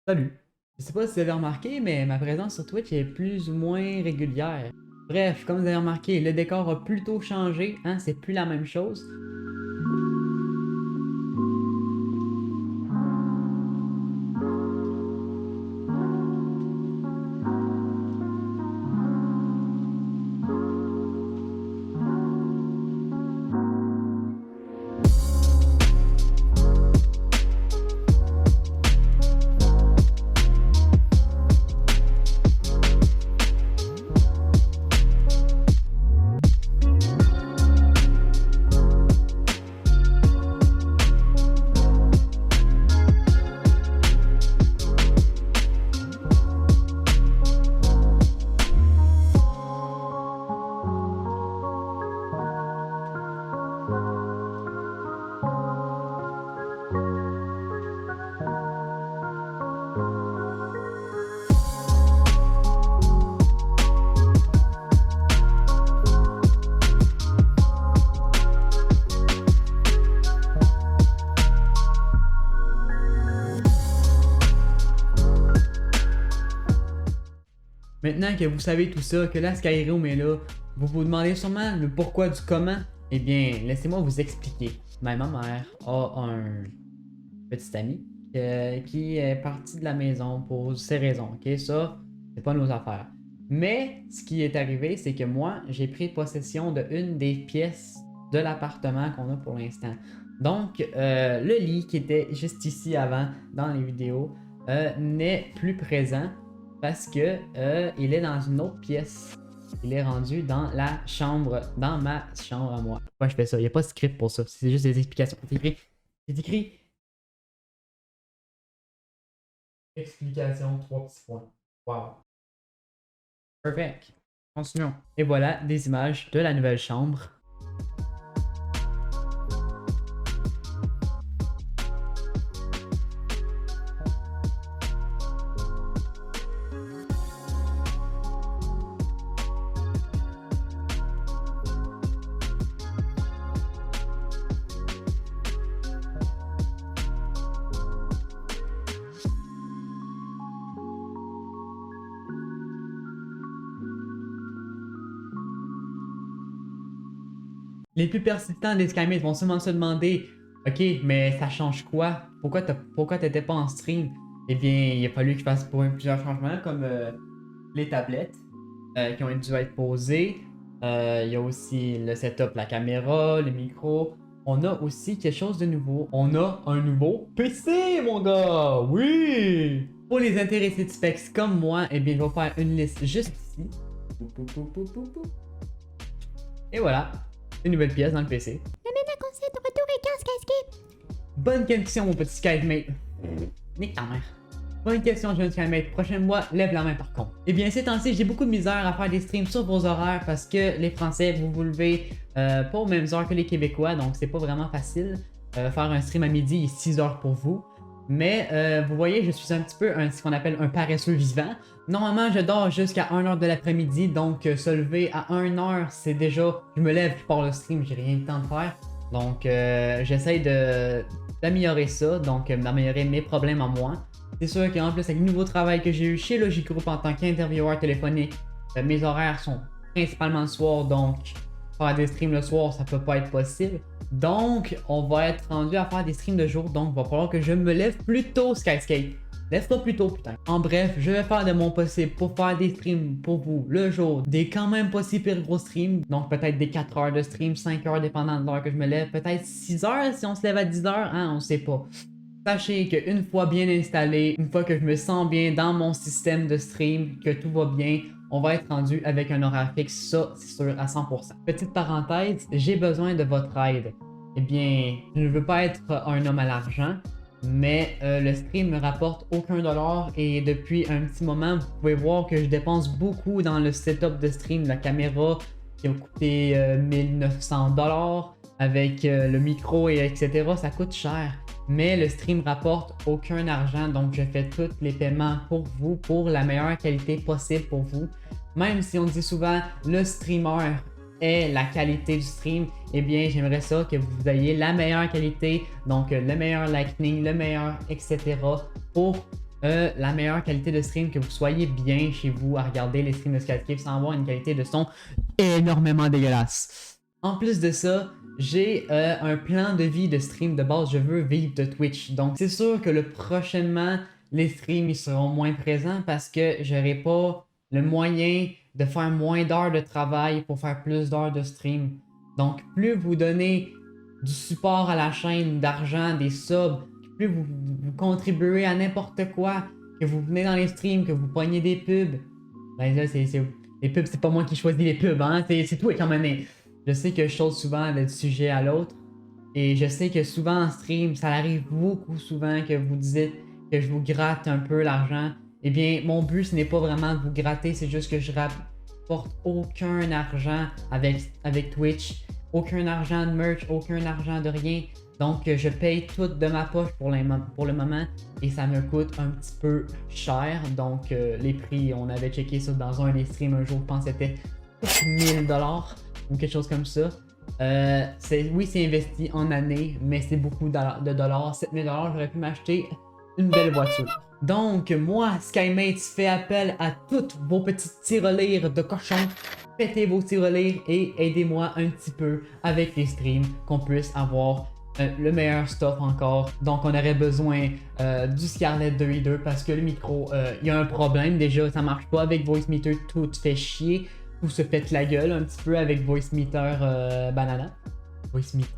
Salut! Je sais pas si vous avez remarqué, mais ma présence sur Twitch est plus ou moins régulière. Bref, comme vous avez remarqué, le décor a plutôt changé, hein, c'est plus la même chose. Maintenant que vous savez tout ça, que la Skyrim est là, vous vous demandez sûrement le pourquoi du comment. Eh bien, laissez-moi vous expliquer. Ma mère a un petit ami qui est parti de la maison pour ces raisons, ok? Ça, c'est pas nos affaires. Mais ce qui est arrivé, c'est que moi, j'ai pris possession de une des pièces de l'appartement qu'on a pour l'instant. Donc, le lit qui était juste ici avant dans les vidéos n'est plus présent parce que il est dans une autre pièce. Il est rendu dans la chambre, dans ma chambre à moi. Pourquoi je fais ça? Il n'y a pas de script pour ça. C'est juste des explications. C'est écrit explication, 3 petits points. Wow. Perfect. Continuons. Et voilà des images de la nouvelle chambre. Les plus persistants des Skymates vont sûrement se demander ok, mais ça change quoi? Pourquoi t'étais pas en stream? Eh bien, il a fallu que je fasse pour plusieurs changements, comme les tablettes qui ont dû être posées. Il y a aussi le setup, la caméra, le micro. On a aussi quelque chose de nouveau. On a un nouveau PC, mon gars! Oui! Pour les intéressés de specs comme moi, eh bien, je vais faire une liste juste ici. Et voilà, une nouvelle pièce dans le PC. Le métaconcept de retour et 15 Skyscape. Bonne question, mon petit Skymate. Nique ta mère. Bonne question, jeune Skymate. Prochaine fois, lève la main par contre. Eh bien, ces temps-ci, j'ai beaucoup de misère à faire des streams sur vos horaires parce que les Français, vous vous levez pas aux mêmes heures que les Québécois, donc c'est pas vraiment facile. Faire un stream à midi, il est 6 heures pour vous. Mais vous voyez, je suis un petit peu ce qu'on appelle un paresseux vivant. Normalement, je dors jusqu'à 1h de l'après-midi, donc se lever à 1h, c'est déjà... Je me lève, je pars le stream, j'ai rien de temps de faire. Donc, j'essaye d'améliorer ça, donc d'améliorer mes problèmes en moi. C'est sûr qu'en plus, avec le nouveau travail que j'ai eu chez Logic Group en tant qu'intervieweur téléphonique, mes horaires sont principalement le soir, donc faire des streams le soir, ça peut pas être possible. Donc, on va être rendu à faire des streams de jour, donc il va falloir que je me lève plus tôt, Skyscape. Lève-toi plus tôt, putain. En bref, je vais faire de mon possible pour faire des streams pour vous le jour, des quand même pas si pire gros streams, donc peut-être des 4 heures de stream, 5 heures dépendant de l'heure que je me lève, peut-être 6 heures si on se lève à 10 heures, hein, on sait pas. Sachez qu'une fois bien installé, une fois que je me sens bien dans mon système de stream, que tout va bien, on va être rendu avec un horaire fixe, ça c'est sûr à 100%. Petite parenthèse, j'ai besoin de votre aide. Eh bien, je ne veux pas être un homme à l'argent, mais le stream me rapporte aucun dollar et depuis un petit moment, vous pouvez voir que je dépense beaucoup dans le setup de stream, la caméra qui a coûté 1900 dollars avec le micro et etc. Ça coûte cher. Mais le stream rapporte aucun argent, donc je fais tous les paiements pour vous, pour la meilleure qualité possible pour vous. Même si on dit souvent le streamer est la qualité du stream, eh bien j'aimerais ça que vous ayez la meilleure qualité, donc le meilleur lightning, le meilleur etc. pour la meilleure qualité de stream, que vous soyez bien chez vous à regarder les streams de Skyscape sans avoir une qualité de son énormément dégueulasse. En plus de ça, j'ai un plan de vie de stream de base, je veux vivre de Twitch. Donc c'est sûr que prochainement, les streams ils seront moins présents parce que j'aurai pas le moyen de faire moins d'heures de travail pour faire plus d'heures de stream. Donc plus vous donnez du support à la chaîne, d'argent, des subs, plus vous contribuez à n'importe quoi, que vous venez dans les streams, que vous pognez des pubs, ben là les pubs c'est pas moi qui choisis les pubs, hein, c'est toi qui en menez. Je sais que je saute souvent du sujet à l'autre. Et je sais que souvent en stream, ça arrive beaucoup souvent que vous dites que je vous gratte un peu l'argent. Eh bien, mon but, ce n'est pas vraiment de vous gratter, c'est juste que je rapporte aucun argent avec Twitch. Aucun argent de merch, aucun argent de rien. Donc, je paye tout de ma poche pour le moment. Et ça me coûte un petit peu cher. Donc, les prix, on avait checké ça dans un des streams un jour, je pense que c'était 1000$ ou quelque chose comme ça. Oui, c'est investi en année, mais c'est beaucoup de dollars. 7000$, j'aurais pu m'acheter une belle voiture. Donc, moi, SkyMates fait appel à toutes vos petites tirelires de cochons. Pétez vos tirelires et aidez-moi un petit peu avec les streams, qu'on puisse avoir le meilleur stuff encore. Donc, on aurait besoin du Scarlett 2i2 parce que le micro, il y a un problème déjà, ça marche pas avec Voicemeeter, tout fait chier. Tout se pète la gueule un petit peu avec Voicemeeter Banana. Voicemeeter.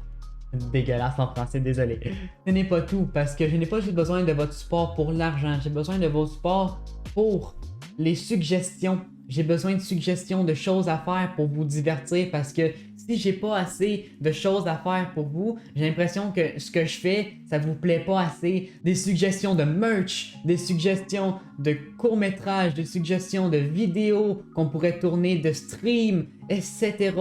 Dégueulasse en français, désolé. Ce n'est pas tout, parce que je n'ai pas juste besoin de votre support pour l'argent. J'ai besoin de votre support pour les suggestions. J'ai besoin de suggestions de choses à faire pour vous divertir, parce que si j'ai pas assez de choses à faire pour vous, j'ai l'impression que ce que je fais, ça vous plaît pas assez. Des suggestions de merch, des suggestions de courts-métrages, des suggestions de vidéos qu'on pourrait tourner, de streams, etc.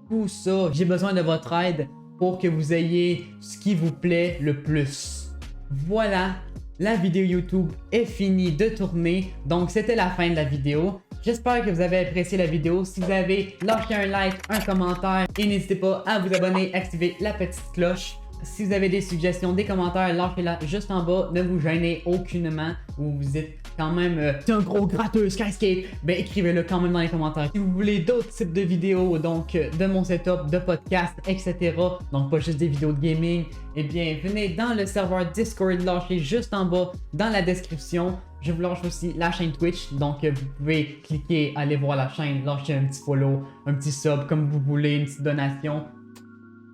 Tout ça, j'ai besoin de votre aide pour que vous ayez ce qui vous plaît le plus. Voilà, la vidéo YouTube est finie de tourner, donc c'était la fin de la vidéo. J'espère que vous avez apprécié la vidéo. Si vous avez, lâchez un like, un commentaire et n'hésitez pas à vous abonner, activer la petite cloche. Si vous avez des suggestions, des commentaires, lâchez-la juste en bas. Ne vous gênez aucunement. Vous êtes quand même un gros gratteux Skyscape. Ben écrivez-le quand même dans les commentaires. Si vous voulez d'autres types de vidéos, donc de mon setup, de podcast, etc. Donc pas juste des vidéos de gaming. Eh bien, venez dans le serveur Discord, lâchez juste en bas dans la description. Je vous lâche aussi la chaîne Twitch, donc vous pouvez cliquer, aller voir la chaîne, lâcher un petit follow, un petit sub, comme vous voulez, une petite donation.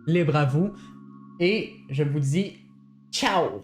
Libre à vous. Et je vous dis ciao!